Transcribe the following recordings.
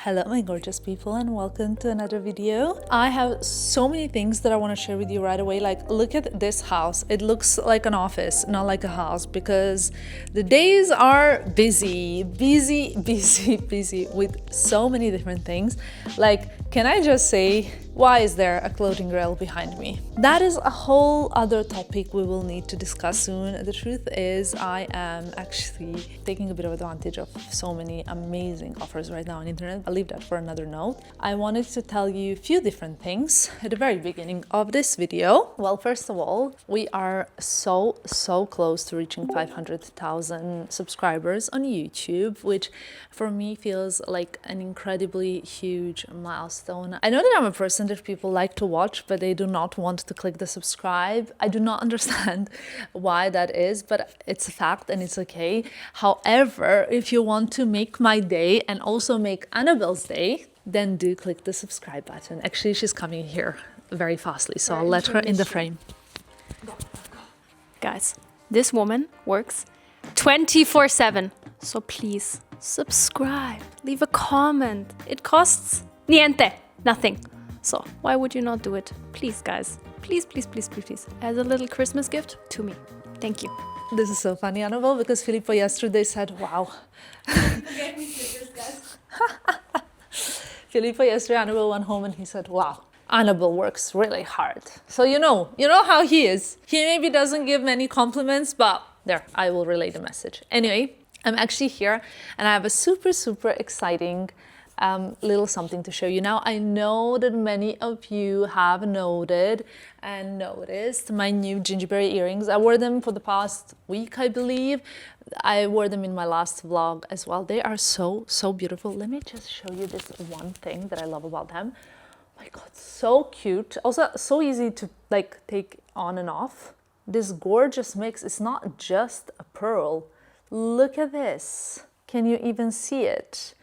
Hello my gorgeous people and welcome to another video. I have so many things that I want to share with you right away. Like, look at this house. It looks like an office, not like a house, because the days are busy with so many different things. Like, can I just say, why is there a clothing rail behind me? That is a whole other topic we will need to discuss soon. The truth is, I am actually taking a bit of advantage of so many amazing offers right now on the internet. I'll leave that for another note. I wanted to tell you a few different things at the very beginning of this video. Well, first of all, we are so close to reaching 500,000 subscribers on YouTube, which for me feels like an incredibly huge milestone. I know that I'm a person that people like to watch, but they do not want to click the subscribe. I do not understand why that is, but it's a fact and it's okay. However, if you want to make my day and also make Annabelle's day, then do click the subscribe button. Actually, she's coming here very fastly, so I'll let her in the frame. Guys, this woman works 24/7, so please subscribe, leave a comment. It costs niente, nothing. So why would you not do it? Please, guys, please, as a little Christmas gift to me. Thank you. This is so funny, Annabelle, because Filippo yesterday said, wow. Get me stickers, guys. Filippo yesterday, Annabelle went home and he said, wow, Annabelle works really hard. So you know how he is. He maybe doesn't give many compliments, but there, I will relay the message. Anyway, I'm actually here and I have a super exciting little something to show you. Now, I know that many of you have noted and noticed my new gingerbread earrings. I wore them for the past week, I believe. I wore them in my last vlog as well. They are so beautiful. Let me just show you this one thing that I love about them. Oh my God, so cute. Also, so easy to like take on and off. This gorgeous mix. It's not just a pearl. Look at this. Can you even see it?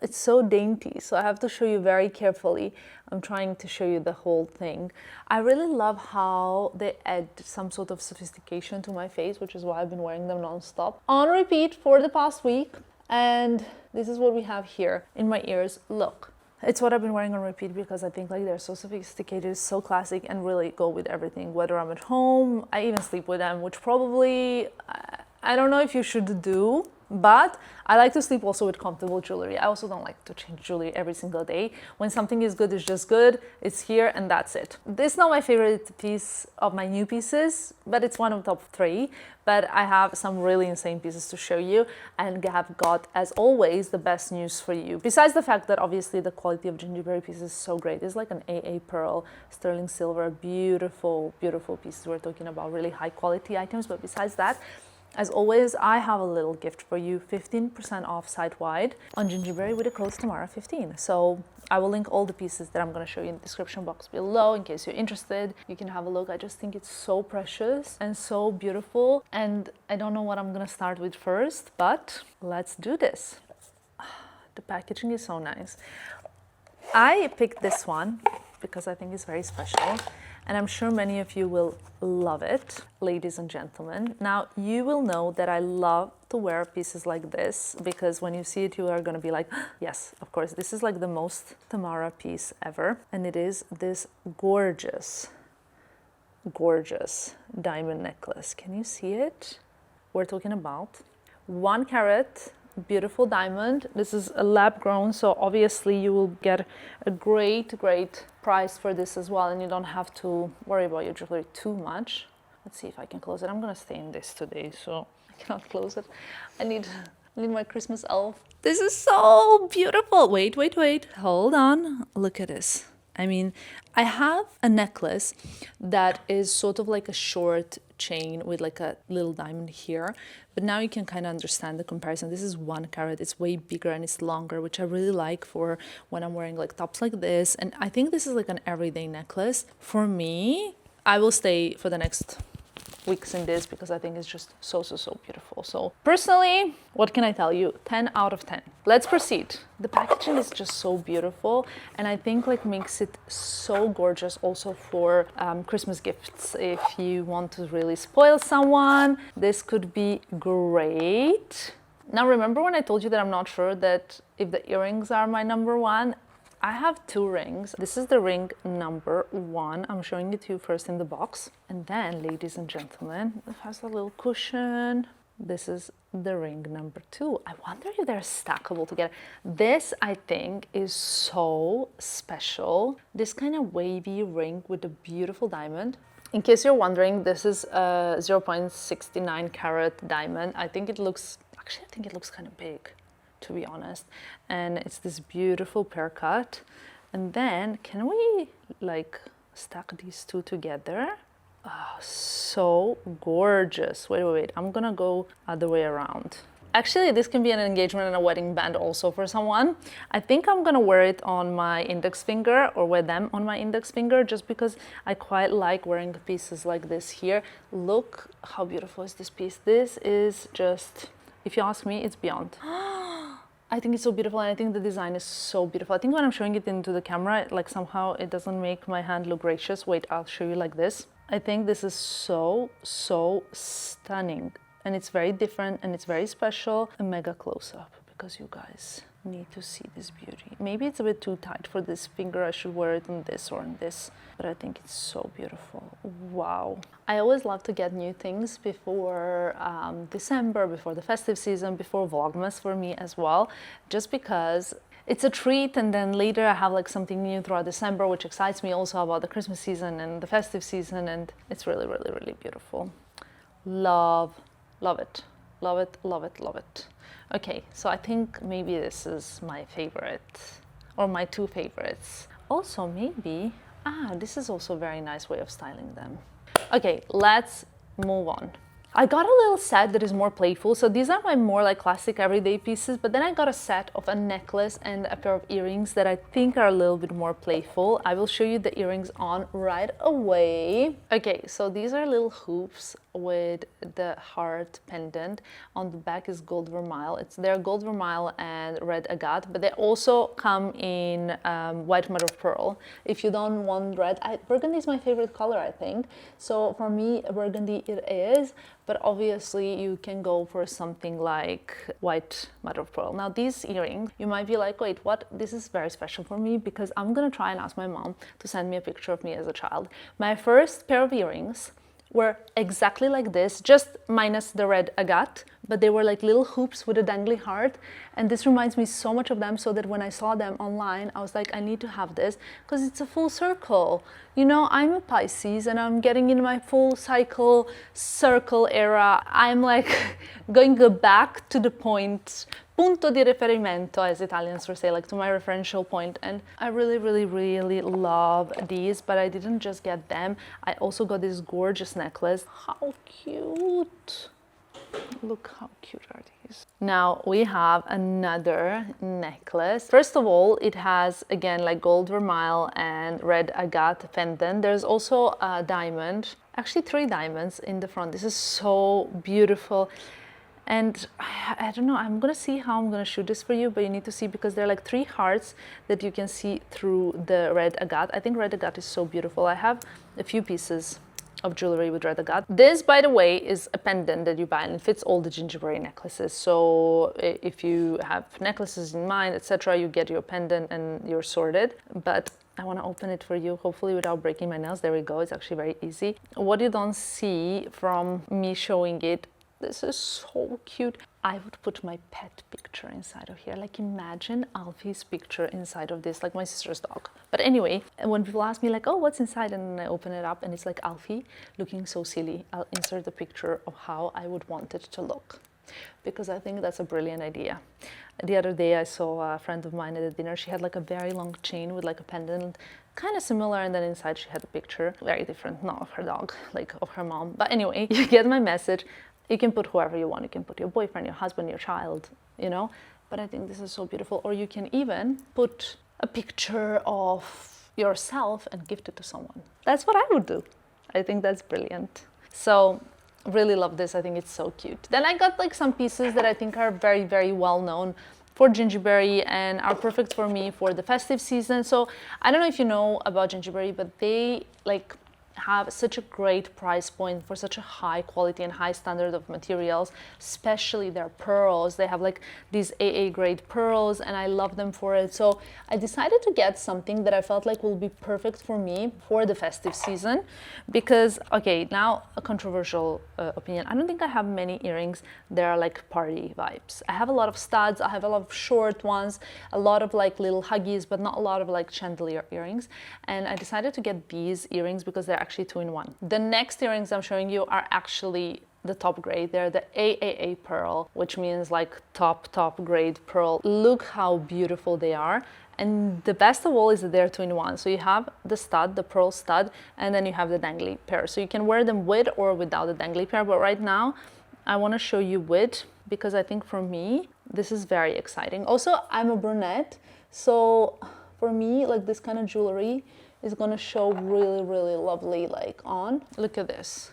It's so dainty, so I have to show you very carefully. I'm trying to show you the whole thing. I really love how they add some sort of sophistication to my face, which is why I've been wearing them non-stop. On repeat for the past week. And this is what we have here in my ears. Look, it's what I've been wearing on repeat because I think like they're so sophisticated, so classic, and really go with everything. Whether I'm at home, I even sleep with them, which probably, I don't know if you should do, but I like to sleep also with comfortable jewelry. I also don't like to change jewelry every single day. When something is good, it's just good. It's here and that's it. This is not my favorite piece of my new pieces, but it's one of the top 3. But I have some really insane pieces to show you and have got, as always, the best news for you. Besides the fact that obviously the quality of gingerbread pieces is so great. It's like an AA pearl, sterling silver, beautiful pieces. We're talking about really high quality items. But besides that, as always, I have a little gift for you, 15% off site-wide on Gingiberri with the code Tamara 15. So I will link all the pieces that I'm going to show you in the description box below in case you're interested. You can have a look. I just think it's so precious and so beautiful. And I don't know what I'm going to start with first, but let's do this. The packaging is so nice. I picked this one because I think it's very special. And I'm sure many of you will love it, ladies and gentlemen. Now, you will know that I love to wear pieces like this because when you see it, you are going to be like, yes, of course, this is like the most Tamara piece ever. And it is this gorgeous diamond necklace. Can you see it? We're talking about 1 carat. Beautiful diamond. This is a lab grown, so obviously you will get a great price for this as well, and you don't have to worry about your jewelry too much. Let's see if I can close it. I'm gonna stay in this today, so I cannot close it. I need my Christmas elf. This is so beautiful. Wait, hold on. Look at this. I mean, I have a necklace that is sort of like a short chain with like a little diamond here, but now you can kind of understand the comparison. This is 1 carat, it's way bigger and it's longer, which I really like for when I'm wearing like tops like this. And I think this is like an everyday necklace. For me, I will stay for the next weeks in this because I think it's just so beautiful. So personally, what can I tell you? 10 out of 10. Let's proceed. The packaging is just so beautiful and I think like makes it so gorgeous also for Christmas gifts. If you want to really spoil someone, this could be great. Now, remember when I told you that I'm not sure that if the earrings are my number one? I have two rings. This is the ring number one. I'm showing it to you first in the box. And then, ladies and gentlemen, it has a little cushion. This is the ring number two. I wonder if they're stackable together. This, I think, is so special. This kind of wavy ring with a beautiful diamond. In case you're wondering, this is a 0.69 carat diamond. I think it looks kind of big, to be honest. And it's this beautiful pear cut. And then, can we like stack these two together? Oh, so gorgeous. Wait. I'm gonna go other way around. Actually, this can be an engagement and a wedding band also for someone. I think I'm gonna wear it on my index finger, or wear them on my index finger, just because I quite like wearing pieces like this here. Look how beautiful is this piece. This is just, if you ask me, it's beyond. I think it's so beautiful, and I think the design is so beautiful. I think when I'm showing it into the camera, like somehow it doesn't make my hand look gracious. Wait, I'll show you like this. I think this is so stunning, and it's very different and it's very special. A mega close-up, because you guys need to see this beauty. Maybe it's a bit too tight for this finger. I should wear it on this or on this, but I think it's so beautiful. Wow. I always love to get new things before December, before the festive season, before Vlogmas for me as well, just because it's a treat. And then later I have like something new throughout December, which excites me also about the Christmas season and the festive season, and it's really beautiful. Love it. Okay, so I think maybe this is my favorite, or my two favorites. Also maybe, this is also a very nice way of styling them. Okay, let's move on. I got a little set that is more playful. So these are my more like classic everyday pieces, but then I got a set of a necklace and a pair of earrings that I think are a little bit more playful. I will show you the earrings on right away. Okay, so these are little hoops with the heart pendant. On the back is gold vermeil. They're gold vermeil and red agate, but they also come in white mother of pearl. If you don't want red, burgundy is my favorite color, I think. So for me, burgundy it is. But obviously you can go for something like white mother of pearl. Now these earrings, you might be like, wait, what? This is very special for me because I'm gonna try and ask my mom to send me a picture of me as a child. My first pair of earrings were exactly like this, just minus the red agate, but they were like little hoops with a dangly heart. And this reminds me so much of them, so that when I saw them online, I was like, I need to have this because it's a full circle. You know, I'm a Pisces and I'm getting in my full circle era. I'm like going back to the point, punto di riferimento, as Italians would say, like to my referential point. And I really love these, but I didn't just get them. I also got this gorgeous necklace. How cute. Look how cute are these. Now we have another necklace. First of all, it has again like gold vermeil and red agate pendant. There's also a diamond, actually 3 diamonds in the front. This is so beautiful. And I don't know, I'm gonna see how I'm gonna shoot this for you, but you need to see because they're like 3 hearts that you can see through the red agate. I think red agate is so beautiful. I have a few pieces of jewelry with red agate. This, by the way, is a pendant that you buy and it fits all the GINGIBERI necklaces. So if you have necklaces in mind, etc., you get your pendant and you're sorted. But I want to open it for you, hopefully without breaking my nails. There we go. It's actually very easy. What you don't see from me showing it, this is so cute. I would put my pet picture inside of here. Like imagine Alfie's picture inside of this, like my sister's dog. But anyway, when people ask me like, oh, what's inside? And I open it up and it's like Alfie looking so silly. I'll insert a picture of how I would want it to look, because I think that's a brilliant idea. The other day I saw a friend of mine at a dinner. She had like a very long chain with like a pendant, kind of similar, and then inside she had a picture, very different, not of her dog, like of her mom. But anyway, you get my message. You can put whoever you want. You can put your boyfriend, your husband, your child, you know. But I think this is so beautiful. Or you can even put a picture of yourself and gift it to someone. That's what I would do. I think that's brilliant. So really love this. I think it's so cute. Then I got like some pieces that I think are very well known for GINGIBERI and are perfect for me for the festive season. So I don't know if you know about GINGIBERI, but they like have such a great price point for such a high quality and high standard of materials, especially their pearls. They have like these AA grade pearls and I love them for it. So I decided to get something that I felt like will be perfect for me for the festive season because, okay, now a controversial opinion. I don't think I have many earrings that are like party vibes. I have a lot of studs, I have a lot of short ones, a lot of like little huggies, but not a lot of like chandelier earrings. And I decided to get these earrings because they're actually 2-in-1. The next earrings I'm showing you are actually the top grade. They're the AAA pearl, which means like top grade pearl. Look how beautiful they are. And the best of all is that they're 2-in-1. So you have the stud, the pearl stud, and then you have the dangly pair. So you can wear them with or without the dangly pair. But right now, I want to show you with because I think for me, this is very exciting. Also, I'm a brunette. So for me, like this kind of jewelry is going to show really, really lovely like on. Look at this.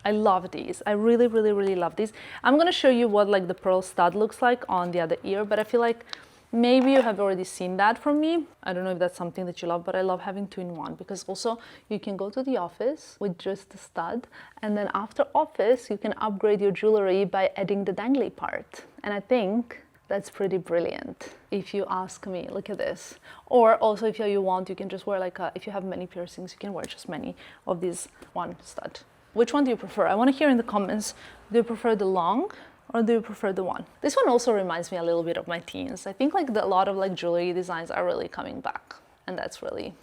I love these. I really, really, really love these. I'm going to show you what like the pearl stud looks like on the other ear, but I feel like maybe you have already seen that from me. I don't know if that's something that you love, but I love having 2-in-1 because also you can go to the office with just the stud. And then after office, you can upgrade your jewelry by adding the dangly part. And I think that's pretty brilliant, if you ask me. Look at this. Or also, if you want, you can just wear like if you have many piercings, you can wear just many of these one stud. Which one do you prefer? I want to hear in the comments, do you prefer the long or do you prefer the one? This one also reminds me a little bit of my teens. I think like a lot of like jewelry designs are really coming back, and that's really...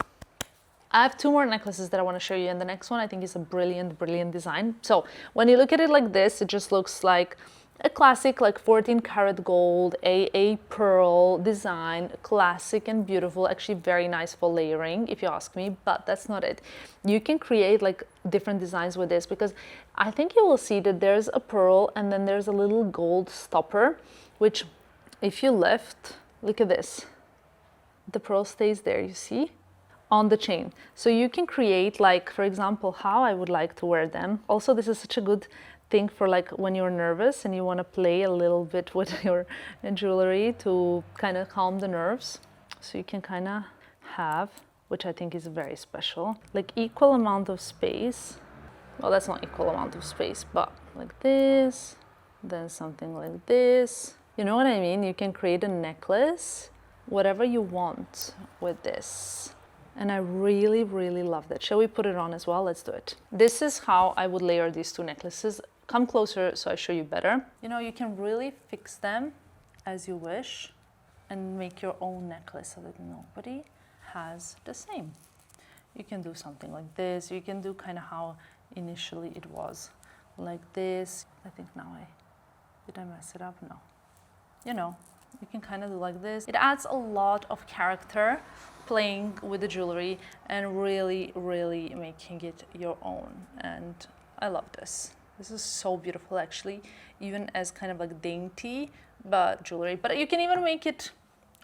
I have 2 more necklaces that I want to show you, and the next one I think is a brilliant, brilliant design. So when you look at it like this, it just looks like a classic like 14 karat gold AA pearl design, classic and beautiful, actually very nice for layering if you ask me, but that's not it. You can create like different designs with this because I think you will see that there's a pearl and then there's a little gold stopper, which if you lift, look at this, the pearl stays there, you see, on the chain. So you can create like, for example, how I would like to wear them. Also, this is such a good thing for like when you're nervous and you want to play a little bit with your jewelry to kind of calm the nerves. So you can kind of have, which I think is very special, like equal amount of space. Well, that's not equal amount of space, but like this, then something like this. You know what I mean? You can create a necklace, whatever you want with this. And I really, really love that. Shall we put it on as well? Let's do it. This is how I would layer these 2 necklaces. Come closer so I show you better. You know, you can really fix them as you wish and make your own necklace so that nobody has the same. You can do something like this. You can do kind of how initially it was, like this. I think now did I mess it up? No. You know, you can kind of do like this. It adds a lot of character playing with the jewelry and really, really making it your own. And I love this. This is so beautiful actually, even as kind of like dainty but jewelry. But you can even make it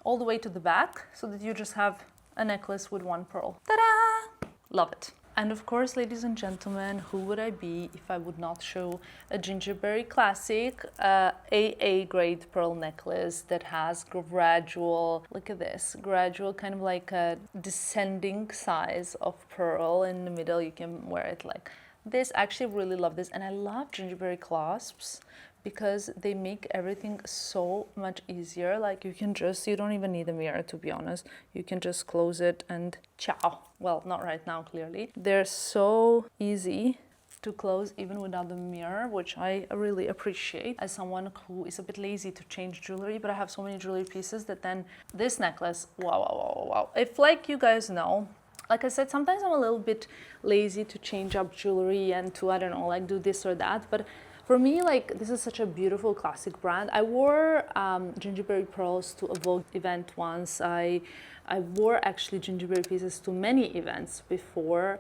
all the way to the back so that you just have a necklace with 1 pearl. Ta-da! Love it. And of course, ladies and gentlemen, who would I be if I would not show a GINGIBERI classic AA grade pearl necklace that has gradual, look at this, gradual kind of like a descending size of pearl in the middle. You can wear it like this. I actually really love this, and I love GINGIBERI clasps because they make everything so much easier. Like you don't even need a mirror, to be honest. You can just close it and ciao. Well, not right now, clearly. They're so easy to close even without the mirror, which I really appreciate as someone who is a bit lazy to change jewelry, but I have so many jewelry pieces that then this necklace, wow. If like you guys know, like I said, sometimes I'm a little bit lazy to change up jewelry and to, I don't know, like do this or that. But for me, like, this is such a beautiful classic brand. I wore GINGIBERI pearls to a Vogue event once. I wore actually GINGIBERI pieces to many events before.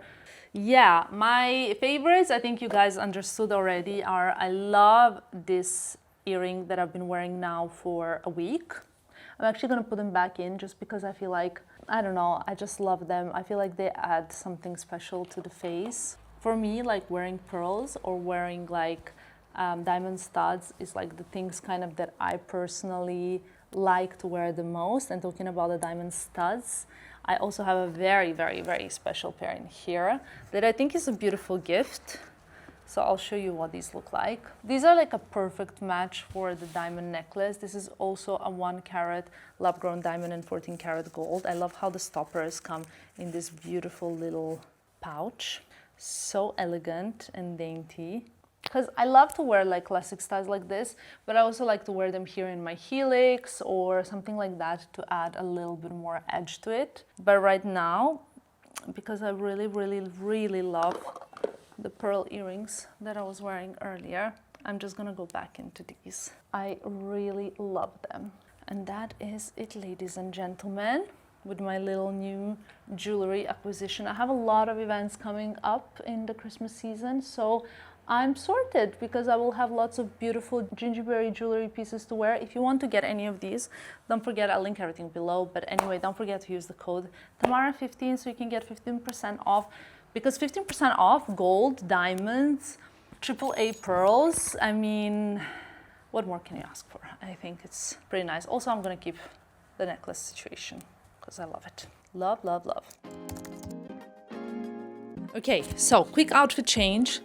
Yeah, my favorites, I think you guys understood already, are I love this earring that I've been wearing now for a week. I'm actually going to put them back in just because I feel like, I don't know, I just love them. I feel like they add something special to the face. For me, like wearing pearls or wearing like diamond studs is like the things kind of that I personally like to wear the most. And talking about the diamond studs, I also have a very, very, very special pair in here that I think is a beautiful gift. So I'll show you what these look like. These are like a perfect match for the diamond necklace. This is also a 1 carat lab-grown diamond and 14 karat gold. I love how the stoppers come in this beautiful little pouch. So elegant and dainty. Because I love to wear like classic styles like this, but I also like to wear them here in my helix or something like that to add a little bit more edge to it. But right now, because I really, really, really love the pearl earrings that I was wearing earlier, I'm just gonna go back into these. I really love them. And that is it, ladies and gentlemen, with my little new jewelry acquisition. I have a lot of events coming up in the Christmas season, so I'm sorted because I will have lots of beautiful gingerbread jewelry pieces to wear. If you want to get any of these, don't forget, I'll link everything below. But anyway, don't forget to use the code Tamara15 so you can get 15% off. Because 15% off gold, diamonds, AAA pearls, I mean, what more can you ask for? I think it's pretty nice. Also, I'm gonna keep the necklace situation because I love it. Love, love, love. Okay, so quick outfit change.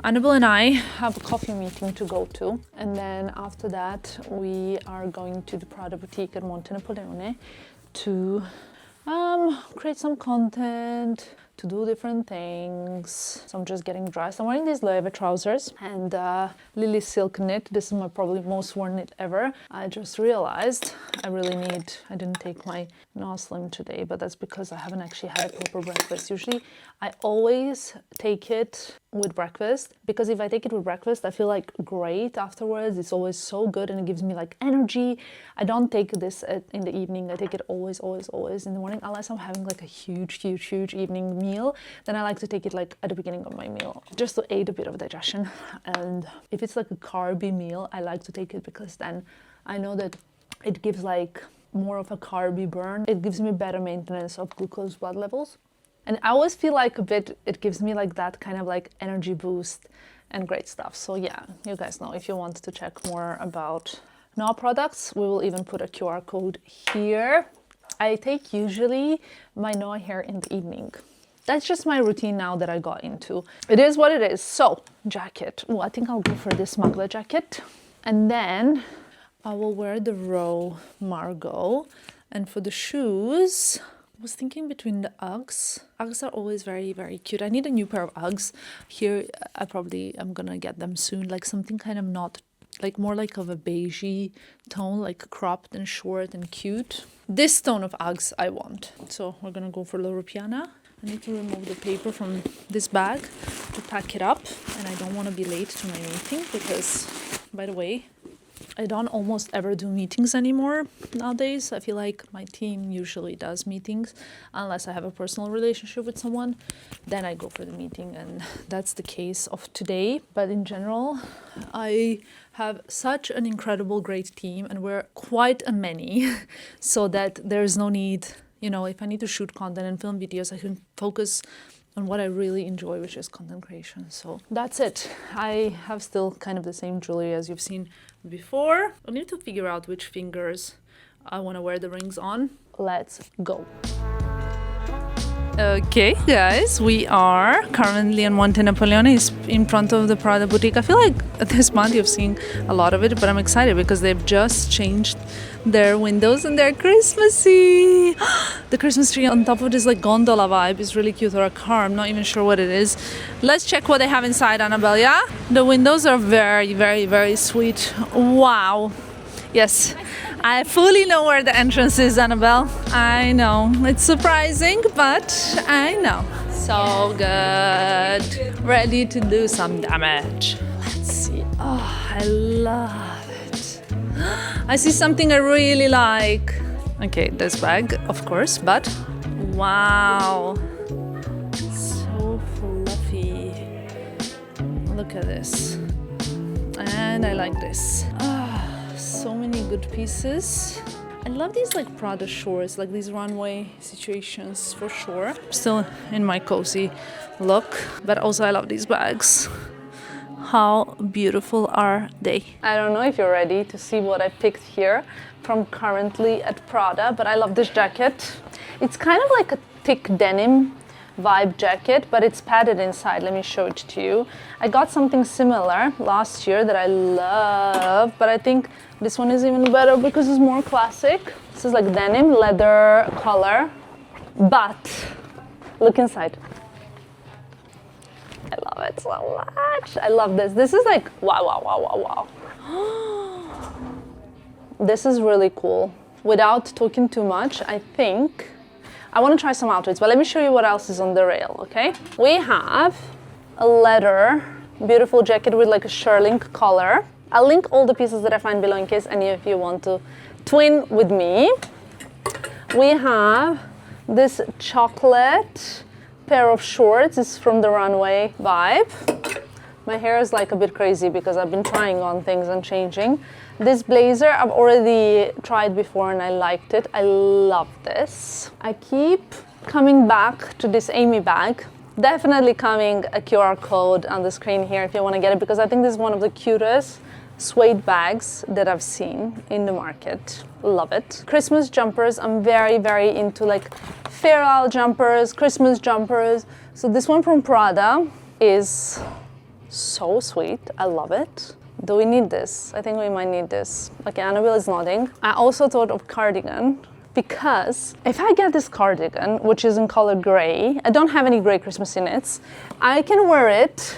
Annabelle and I have a coffee meeting to go to, and then after that we are going to the Prada boutique at Monte Napoleone to create some content, to do different things. So I'm just getting dressed. I'm wearing these Loewe trousers and Lily silk knit. This is my probably most worn knit ever. I just realized I didn't take my No Slim today, but that's because I haven't actually had a proper breakfast. Usually I always take it with breakfast, because if I take it with breakfast, I feel like great afterwards. It's always so good and it gives me like energy. I don't take this in the evening. I take it always, always, always in the morning, unless I'm having like a huge, huge, huge evening meal. Then I like to take it like at the beginning of my meal, just to aid a bit of digestion. And if it's like a carby meal, I like to take it because then I know that it gives like more of a carby burn. It gives me better maintenance of glucose blood levels. And I always feel like it gives me like that kind of like energy boost and great stuff. So yeah, you guys know, if you want to check more about NOA products, we will even put a QR code here. I take usually my NOA hair in the evening. That's just my routine now that I got into. It is what it is. So, jacket. Oh, I think I'll go for this Magla jacket. And then I will wear the Row Margot. And for the shoes, I was thinking between the Uggs. Uggs are always very, very cute. I need a new pair of Uggs. Here, I'm gonna get them soon. Like something kind of not, like more like of a beigey tone, like cropped and short and cute. This tone of Uggs I want. So we're gonna go for Loro Piana. I need to remove the paper from this bag to pack it up. And I don't want to be late to my meeting because, by the way, I don't almost ever do meetings anymore nowadays. I feel like my team usually does meetings unless I have a personal relationship with someone. Then I go for the meeting, and that's the case of today. But in general, I have such an incredible, great team, and we're quite a many, so that there's no need, you know, if I need to shoot content and film videos, I can focus on what I really enjoy, which is content creation. So that's it. I have still kind of the same jewelry as you've seen before. I need to figure out which fingers I want to wear the rings on. Let's go. Okay, guys, we are currently in Monte Napoleone, is in front of the Prada boutique. I feel like at this month you've seen a lot of it, but I'm excited because they've just changed their windows and they're Christmassy. The Christmas tree on top of this like gondola vibe is really cute, or a car, I'm not even sure what it is. Let's check what they have inside, Annabelle, yeah? The windows are very, very, very sweet. Wow. Yes, I fully know where the entrance is, Annabelle. I know, it's surprising, but I know. So good. Ready to do some damage. Let's see. Oh, I love it. I see something I really like. Okay, this bag, of course, but wow. So fluffy. Look at this. And I like this. So many good pieces. I love these like Prada shorts, like these runway situations for sure. Still in my cozy look, but also I love these bags. How beautiful are they? I don't know if you're ready to see what I picked here from currently at Prada, but I love this jacket. It's kind of like a thick denim vibe jacket, but it's padded inside. Let me show it to you. I got something similar last year that I love, but I think this one is even better because it's more classic. This is like denim, leather color, but look inside. I love it so much. I love this. This is like, wow, wow, wow, wow, wow. This is really cool. Without talking too much, I think I want to try some outfits, but let me show you what else is on the rail, okay? We have a leather, beautiful jacket with like a shearling collar. I'll link all the pieces that I find below in case any of you want to twin with me. We have this chocolate pair of shorts. It's from the runway vibe. My hair is like a bit crazy because I've been trying on things and changing. This blazer I've already tried before and I liked it. I love this. I keep coming back to this Amy bag. Definitely coming a QR code on the screen here if you want to get it, because I think this is one of the cutest suede bags that I've seen in the market. Love it. Christmas jumpers. I'm very, very into like Fair Isle jumpers, Christmas jumpers. So this one from Prada is so sweet. I love it. Do we need this? I think we might need this. Okay, Annabelle is nodding. I also thought of cardigan because if I get this cardigan, which is in color gray, I don't have any gray Christmas in it, I can wear it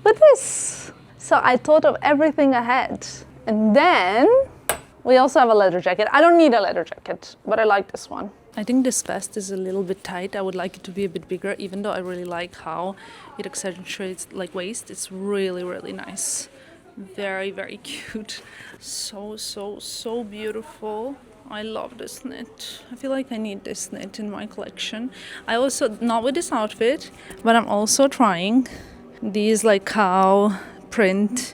with this. So I thought of everything ahead. And then we also have a leather jacket. I don't need a leather jacket, but I like this one. I think this vest is a little bit tight. I would like it to be a bit bigger, even though I really like how it accentuates like waist. It's really, really nice. Very, very cute. So, so, so beautiful. I love this knit. I feel like I need this knit in my collection. I also, not with this outfit, but I'm also trying these like cow print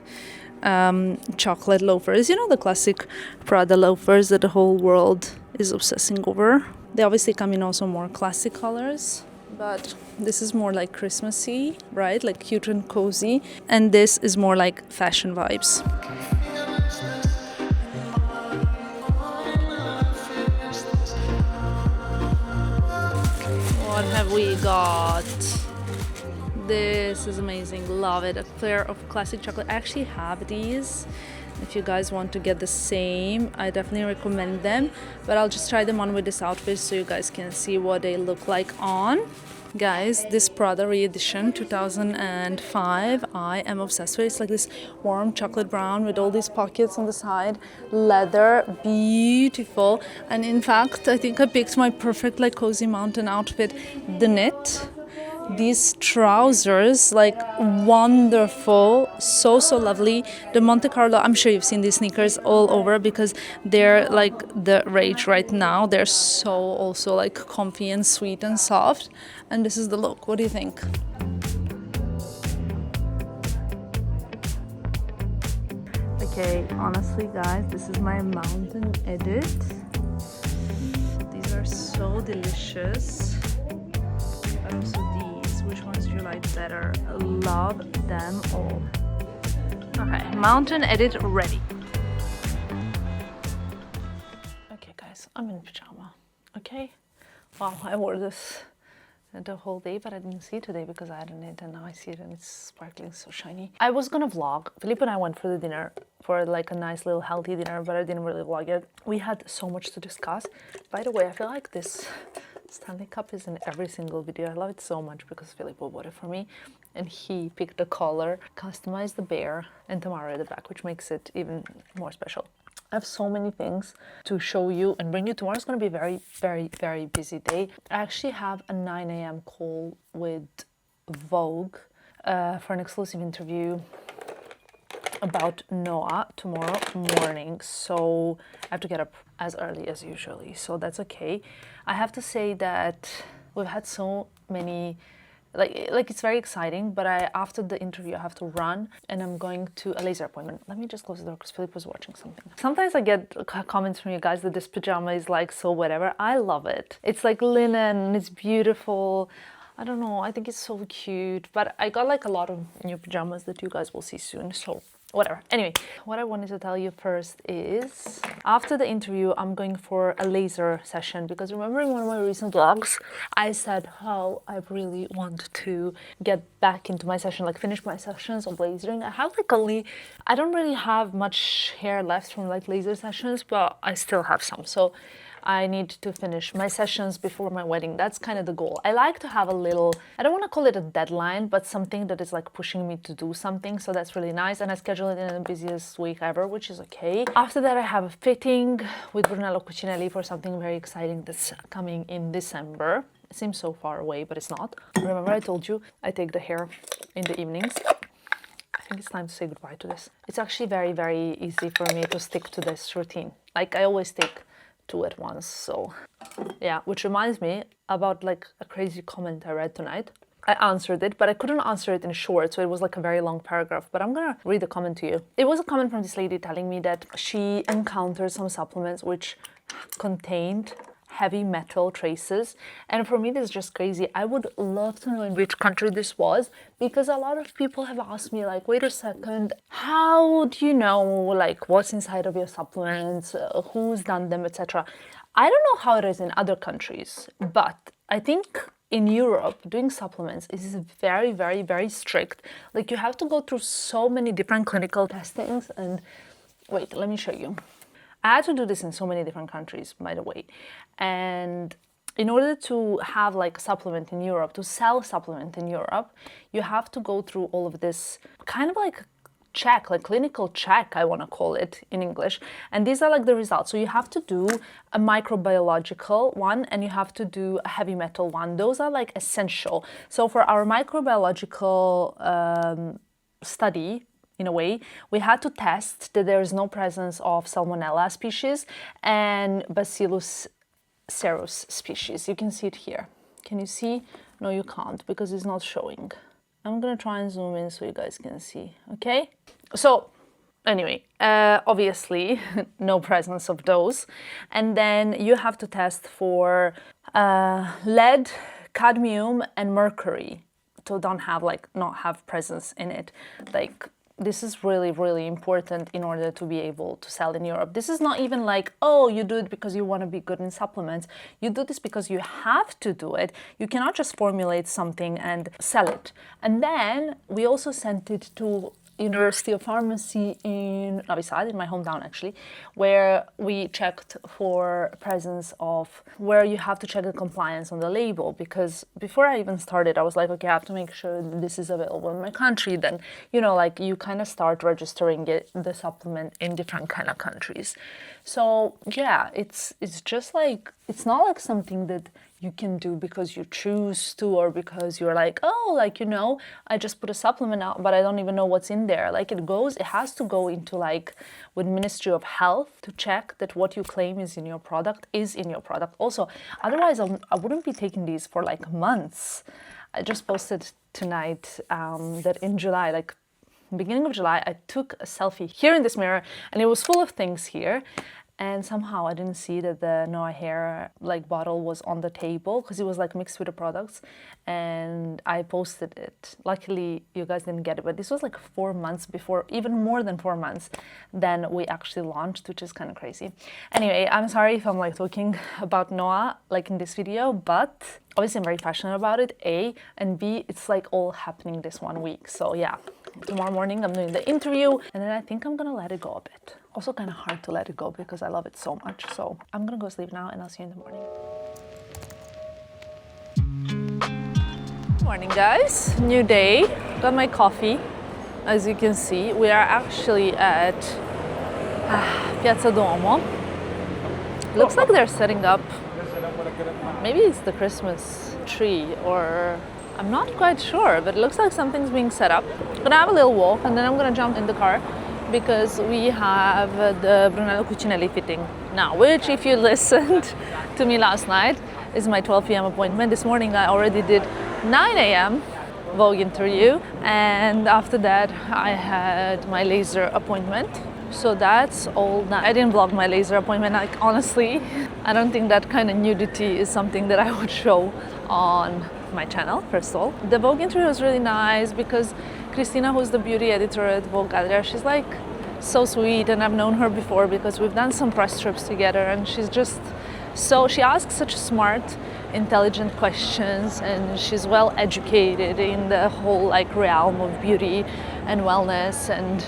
chocolate loafers. You know, the classic Prada loafers that the whole world is obsessing over. They obviously come in also more classic colors, but this is more like Christmassy, right? Like cute and cozy. And this is more like fashion vibes. What have we got? This is amazing. Love it. A pair of classic chocolate. I actually have these. If you guys want to get the same, I definitely recommend them, but I'll just try them on with this outfit so you guys can see what they look like on. Guys, this Prada re-edition 2005, I am obsessed with it. It's like this warm chocolate brown with all these pockets on the side, leather, beautiful. And in fact, I think I picked my perfect like cozy mountain outfit, the knit. These trousers, like wonderful, so lovely. The Monte Carlo, I'm sure you've seen these sneakers all over because they're like the rage right now. They're so also like comfy and sweet and soft. And this is the look. What do you think? Okay, honestly guys, this is my mountain edit. These are so delicious. But also these, which ones do you like better? Love them all. Okay, mountain edit ready. Okay guys, I'm in pajama, okay? Wow, I wore this the whole day, but I didn't see it today because I hadn't it, and now I see it and it's sparkling, so shiny. I was gonna vlog. Philippe and I went for the dinner, for like a nice little healthy dinner, but I didn't really vlog it. We had so much to discuss. By the way, I feel like this Stanley Cup is in every single video. I love it so much because Filippo bought it for me and he picked the color, customized the bear and Tamara at the back, which makes it even more special. I have so many things to show you and bring you. Tomorrow's going to be a very, very, very busy day. I actually have a 9 a.m. call with Vogue for an exclusive interview about Noah tomorrow morning, so I have to get up as early as usually, so that's okay. I have to say that we've had so many, like it's very exciting, but after the interview I have to run and I'm going to a laser appointment. Let me just close the door because Philippe was watching something. Sometimes I get comments from you guys that this pajama is like so whatever. I love it. It's like linen, it's beautiful. I don't know, I think it's so cute, but I got like a lot of new pajamas that you guys will see soon, so whatever. Anyway, what I wanted to tell you first is after the interview, I'm going for a laser session, because remember in one of my recent vlogs, I said how I really want to get back into my session, like finish my sessions of lasering. I have like I don't really have much hair left from like laser sessions, but I still have some. So I need to finish my sessions before my wedding. That's kind of the goal. I like to have a little, I don't want to call it a deadline, but something that is like pushing me to do something. So that's really nice. And I schedule it in the busiest week ever, which is okay. After that, I have a fitting with Brunello Cucinelli for something very exciting that's coming in December. It seems so far away, but it's not. Remember I told you I take the hair in the evenings? I think it's time to say goodbye to this. It's actually very, very easy for me to stick to this routine. Like I always take 2 at once, so yeah, which reminds me about like a crazy comment I read tonight. I answered it, but I couldn't answer it in short, so it was like a very long paragraph, but I'm gonna read the comment to you. It was a comment from this lady telling me that she encountered some supplements which contained heavy metal traces, and for me this is just crazy. I would love to know in which country this was, because a lot of people have asked me like, wait a second, how do you know like what's inside of your supplements, who's done them, etc. I don't know how it is in other countries, but I think in Europe doing supplements is very, very, very strict. Like you have to go through so many different clinical testings, and wait, let me show you. I had to do this in so many different countries, by the way. And in order to have like a supplement in Europe, to sell supplement in Europe, you have to go through all of this kind of like check, like clinical check, I want to call it in English. And these are like the results. So you have to do a microbiological one and you have to do a heavy metal one. Those are like essential. So for our microbiological study, in a way, we had to test that there is no presence of Salmonella species and Bacillus cereus species. You can see it here. Can you see? No, you can't because it's not showing. I'm gonna try and zoom in so you guys can see, okay? So anyway, obviously no presence of those. And then you have to test for lead, cadmium and mercury to not have presence in it. Like, this is really, really important in order to be able to sell in Europe. This is not even like, oh, you do it because you want to be good in supplements. You do this because you have to do it. You cannot just formulate something and sell it. And then we also sent it to University of Pharmacy in Novi Sad, in my hometown actually, where we checked for presence of, where you have to check the compliance on the label, because before I even started, I was like, okay, I have to make sure that this is available in my country. Then, you know, like you kind of start registering the supplement in different kind of countries. So yeah, it's just like, it's not like something that you can do because you choose to, or because you're like, oh, like, you know, I just put a supplement out, but I don't even know what's in there. Like it has to go into like with Ministry of Health to check that what you claim is in your product is in your product also. Otherwise, I wouldn't be taking these for like months. I just posted tonight that in July, like beginning of July, I took a selfie here in this mirror and it was full of things here. And somehow I didn't see that the Noah Hair like bottle was on the table because it was like mixed with the products, and I posted it. Luckily you guys didn't get it, but this was like 4 months before, even more than 4 months than we actually launched, which is kind of crazy. Anyway, I'm sorry if I'm like talking about Noah like in this video, but obviously I'm very passionate about it, A, and B, it's like all happening this 1 week. So yeah, tomorrow morning I'm doing the interview and then I think I'm gonna let it go a bit. Also kind of hard to let it go because I love it so much. So I'm gonna go sleep now and I'll see you in the morning. Morning guys, new day. Got my coffee. As you can see, we are actually at Piazza Duomo. Looks like they're setting up, maybe it's the Christmas tree, or I'm not quite sure, but it looks like something's being set up. I'm gonna have a little walk and then I'm gonna jump in the car because we have the Brunello Cucinelli fitting now, which if you listened to me last night is my 12 p.m. appointment. This morning I already did 9 a.m. Vogue interview, and after that I had my laser appointment. So that's all done. I didn't vlog my laser appointment, like honestly. I don't think that kind of nudity is something that I would show on to my channel, first of all. The Vogue interview was really nice because Christina, who's the beauty editor at Vogue Galleria, she's like so sweet, and I've known her before because we've done some press trips together, and she's just so, she asks such smart, intelligent questions, and she's well educated in the whole like realm of beauty and wellness and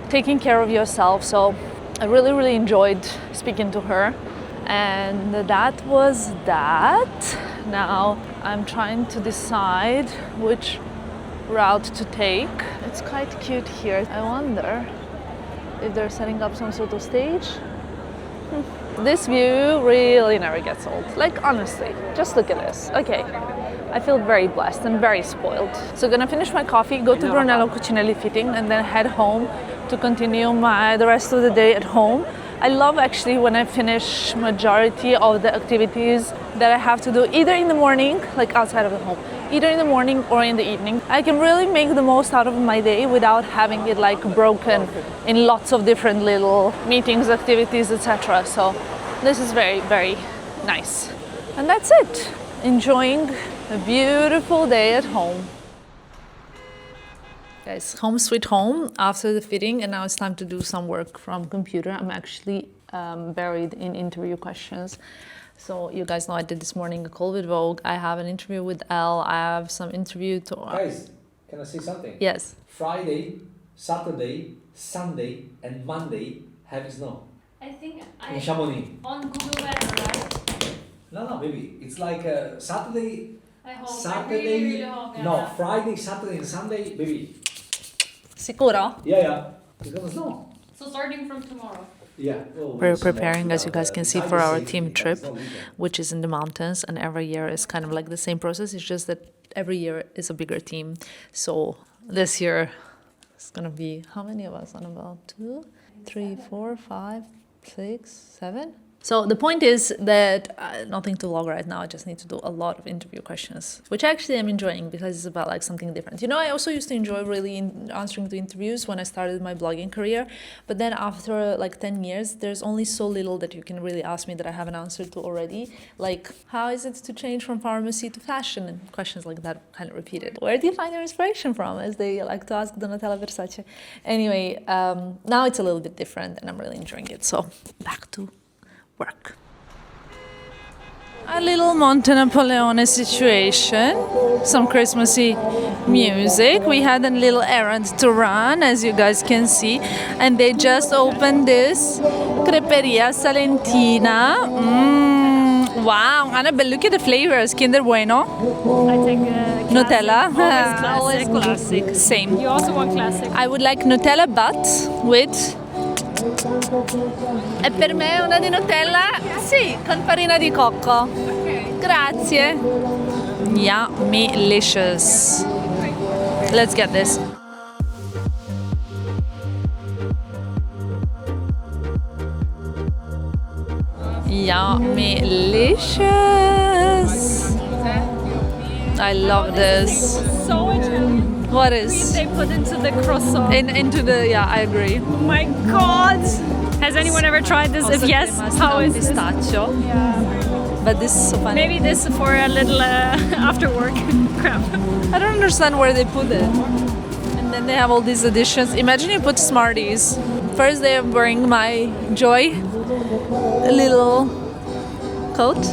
taking care of yourself. So I really enjoyed speaking to her, and that was that. Now I'm trying to decide which route to take. It's quite cute here. I wonder if they're setting up some sort of stage. This view really never gets old. Like, honestly, just look at this. Okay, I feel very blessed and very spoiled. So gonna finish my coffee, go to Brunello Cucinelli fitting, and then head home to continue the rest of the day at home. I love actually when I finish majority of the activities that I have to do either in the morning, like outside of the home, either in the morning or in the evening. I can really make the most out of my day without having it like broken in lots of different little meetings, activities, etc. So this is very nice. And that's it. Enjoying a beautiful day at home. Guys, home sweet home after the fitting, and now it's time to do some work from computer. I'm actually buried in interview questions. So you guys know I did this morning a call with Vogue. I have an interview with Elle. I have some interview to... Guys, can I say something? Yes. Friday, Saturday, Sunday and Monday having snow. I think in Chamonix. on Google Weather, right? No, baby. It's like Saturday, I hope. Saturday, I really hope. no, Friday, Saturday and Sunday, baby. Sicuro? Yeah. It's gonna snow. So starting from tomorrow. Yeah. Well, We're preparing, as you guys can see, for our team trip, which is in the mountains, and every year is kind of like the same process. It's just that every year is a bigger team. So this year it's gonna be, how many of us on about 2, 3, 4, 5, 6, 7? So the point is that nothing to vlog right now. I just need to do a lot of interview questions, which actually I'm enjoying because it's about like something different. You know, I also used to enjoy really answering to interviews when I started my blogging career. But then after like 10 years, there's only so little that you can really ask me that I haven't answered to already. Like, how is it to change from pharmacy to fashion? And questions like that kind of repeated. Where do you find your inspiration from? As they like to ask Donatella Versace. Anyway, now it's a little bit different and I'm really enjoying it. So back to work. A little Monte Napoleone situation, some Christmassy music. We had a little errand to run, as you guys can see, and they just opened this Creperia Salentina. Wow, Annabelle, look at the flavors. Kinder Bueno. I take Nutella. Always classic. Same. You also want classic? I would like Nutella, but with... E per me una di Nutella, sì, con farina di cocco. Okay. Grazie. Yummy-licious. Let's get this. Yummy-licious. I love this. So Italian. What is? They put into the croissant. Into the, yeah, I agree. Oh my god! Has anyone ever tried this? If yes, how is this? Pistachio. Yeah. But this is so funny. Maybe this for a little after work crap. I don't understand where they put it. And then they have all these additions. Imagine you put Smarties. First they are wearing my Joy little coat.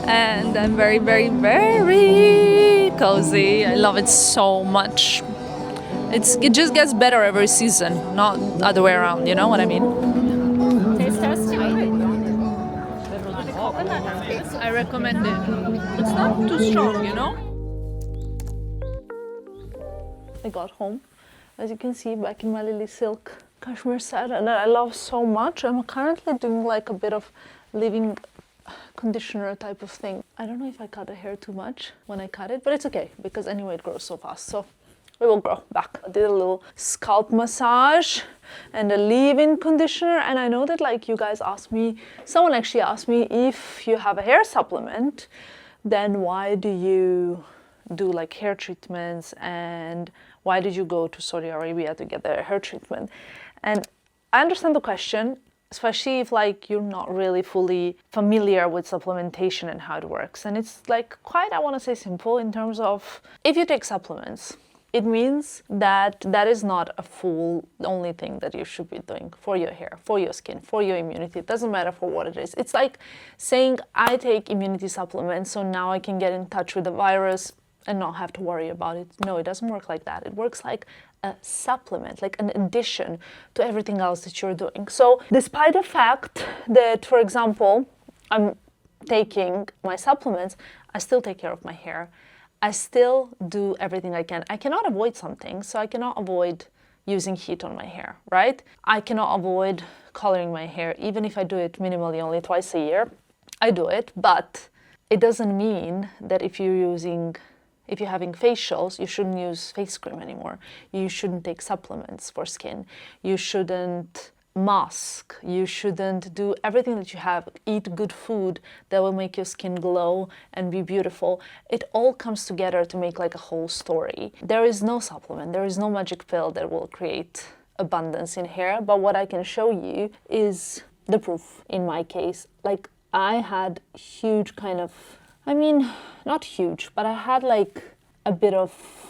And I'm very cozy. I love it so much. It just gets better every season, not the other way around, you know what I mean? Taste test? I recommend it. It's not too strong, you know? I got home, as you can see, back in my Lily Silk cashmere set, and I love so much. I'm currently doing like a bit of leave-in conditioner type of thing. I don't know if I cut the hair too much when I cut it, but it's okay because anyway it grows so fast, so it will grow back. I did a little scalp massage and a leave-in conditioner, and I know that like you guys asked me, someone actually asked me, if you have a hair supplement, then why do you do like hair treatments and why did you go to Saudi Arabia to get the hair treatment? And I understand the question. especially if like you're not really fully familiar with supplementation and how it works. And it's like quite, I want to say, simple in terms of if you take supplements, it means that that is not a full only thing that you should be doing for your hair, for your skin, for your immunity. It doesn't matter for what it is. It's like saying I take immunity supplements so now I can get in touch with the virus and not have to worry about it. No, it doesn't work like that. It works like a supplement, like an addition to everything else that you're doing. So despite the fact that, for example, I'm taking my supplements, I still take care of my hair. I still do everything I can. I cannot avoid something, so I cannot avoid using heat on my hair, right? I cannot avoid coloring my hair, even if I do it minimally only twice a year. I do it, but it doesn't mean that if you're having facials, you shouldn't use face cream anymore. You shouldn't take supplements for skin. You shouldn't mask. You shouldn't do everything that you have. Eat good food that will make your skin glow and be beautiful. It all comes together to make like a whole story. There is no supplement. There is no magic pill that will create abundance in hair. But what I can show you is the proof in my case. Like I had huge kind of, I mean, not huge, but I had like a bit of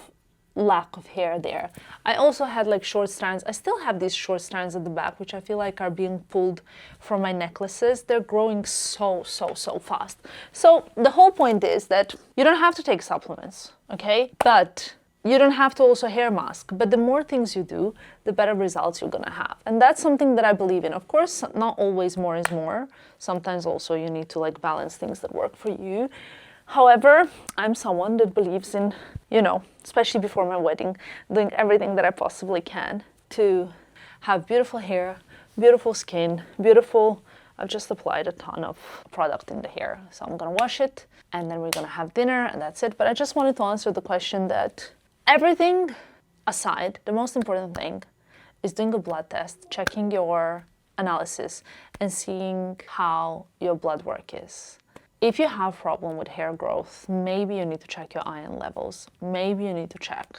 lack of hair there. I also had like short strands. I still have these short strands at the back, which I feel like are being pulled from my necklaces. They're growing so fast. So the whole point is that you don't have to take supplements, okay? But you don't have to also hair mask. But the more things you do, the better results you're gonna have. And that's something that I believe in. Of course, not always more is more. Sometimes also you need to like balance things that work for you. However, I'm someone that believes in, you know, especially before my wedding, doing everything that I possibly can to have beautiful hair, beautiful skin, beautiful. I've just applied a ton of product in the hair. So I'm gonna wash it and then we're gonna have dinner and that's it. But I just wanted to answer the question that everything aside, the most important thing is doing a blood test, checking your analysis and seeing how your blood work is. If you have problem with hair growth, maybe you need to check your iron levels. Maybe you need to check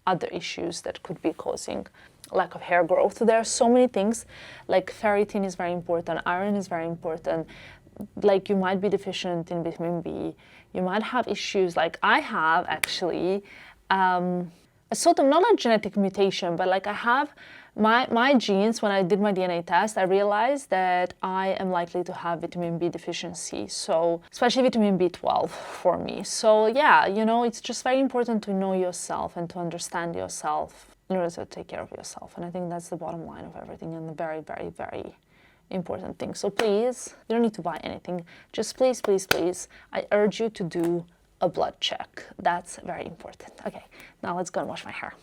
other issues that could be causing lack of hair growth. There are so many things, like ferritin is very important, iron is very important. Like you might be deficient in vitamin B. You might have issues like I have actually, a sort of not a genetic mutation, but like I have my genes. When I did my DNA test, I realized that I am likely to have vitamin B deficiency, so especially vitamin B12 for me. So yeah, you know, it's just very important to know yourself and to understand yourself in order to take care of yourself. And I think that's the bottom line of everything and the very important thing. So please, you don't need to buy anything. Just please, I urge you to do a blood check. That's very important. Okay, now let's go and wash my hair.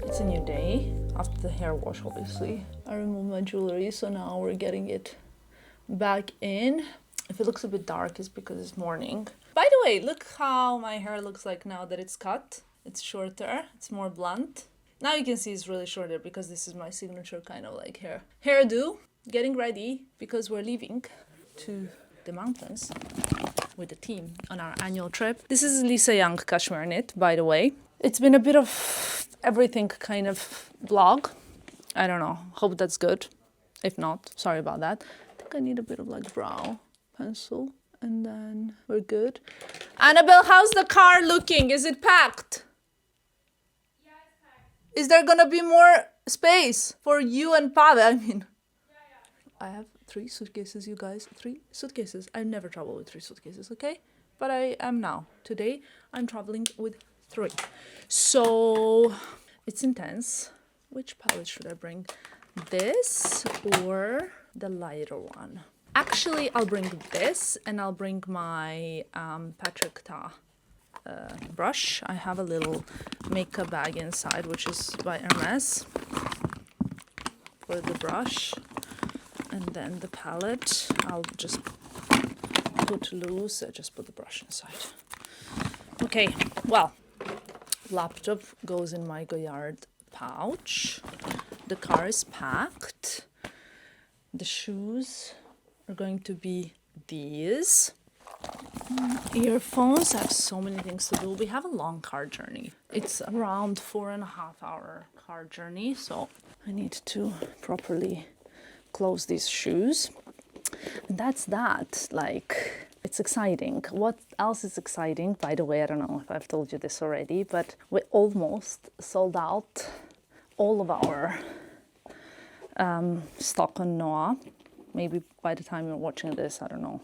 It's a new day after the hair wash, obviously. I removed my jewelry, so now we're getting it back in. If it looks a bit dark, it's because it's morning. By the way, look how my hair looks like now that it's cut. It's shorter, it's more blunt. Now you can see it's really shorter because this is my signature kind of like hairdo. Getting ready because we're leaving to the mountains with the team on our annual trip. This is Lisa Young cashmere knit, by the way. It's been a bit of everything kind of vlog. I don't know, hope that's good. If not, sorry about that. I think I need a bit of like brow pencil and then we're good. Annabelle, how's the car looking? Is it packed? Yeah, it's packed. Is there gonna be more space for you and Pavel? I mean, I have 3 suitcases, you guys. 3 suitcases. I never travel with 3 suitcases, okay? But I am now. Today, I'm traveling with 3. So, it's intense. Which palette should I bring? This or the lighter one? Actually, I'll bring this and I'll bring my Patrick Ta brush. I have a little makeup bag inside, which is by Hermes for the brush. And then the palette, I'll just put loose. I just put the brush inside. Okay, well, laptop goes in my Goyard pouch. The car is packed. The shoes are going to be these. Earphones. I have so many things to do. We have a long car journey. It's around 4.5 hour car journey, so I need to properly close these shoes. And that's that. Like, it's exciting. What else is exciting? By the way, I don't know if I've told you this already, but we almost sold out all of our stock on Noah. Maybe by the time you're watching this, I don't know.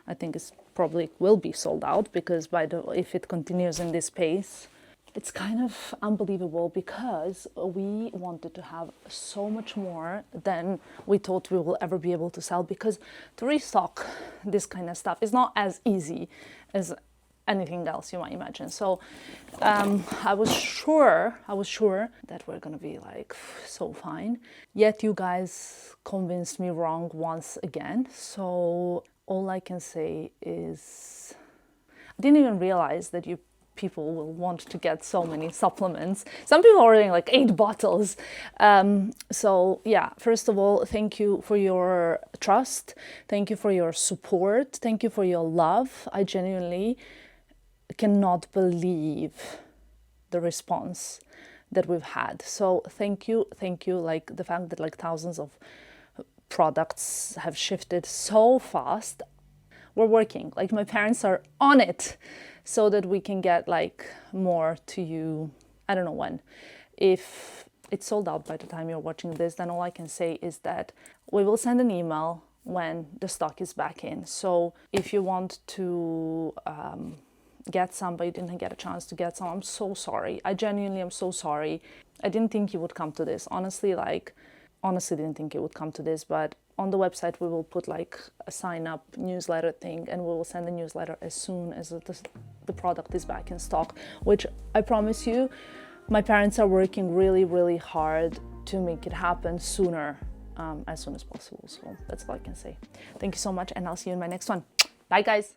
I think it's probably will be sold out, because if it continues in this pace, it's kind of unbelievable, because we wanted to have so much more than we thought we will ever be able to sell, because to restock this kind of stuff is not as easy as anything else you might imagine. So I was sure that we're gonna be like so fine, yet you guys convinced me wrong once again. So all I can say is I didn't even realize that you people will want to get so many supplements. Some people are ordering like 8 bottles. So yeah, first of all, thank you for your trust. Thank you for your support. Thank you for your love. I genuinely cannot believe the response that we've had. So thank you. Like the fact that like thousands of products have shifted so fast. We're working, like my parents are on it, so that we can get like more to you. I don't know when. If it's sold out by the time you're watching this, then all I can say is that we will send an email when the stock is back in. So if you want to get some, but you didn't get a chance to get some, I'm so sorry. I genuinely am so sorry. I didn't think you would come to this. Honestly didn't think it would come to this, but on the website we will put like a sign up newsletter thing, and we will send a newsletter as soon as the product is back in stock, which I promise you, my parents are working really, really hard to make it happen sooner, as soon as possible. So that's all I can say. Thank you so much, and I'll see you in my next one. Bye guys.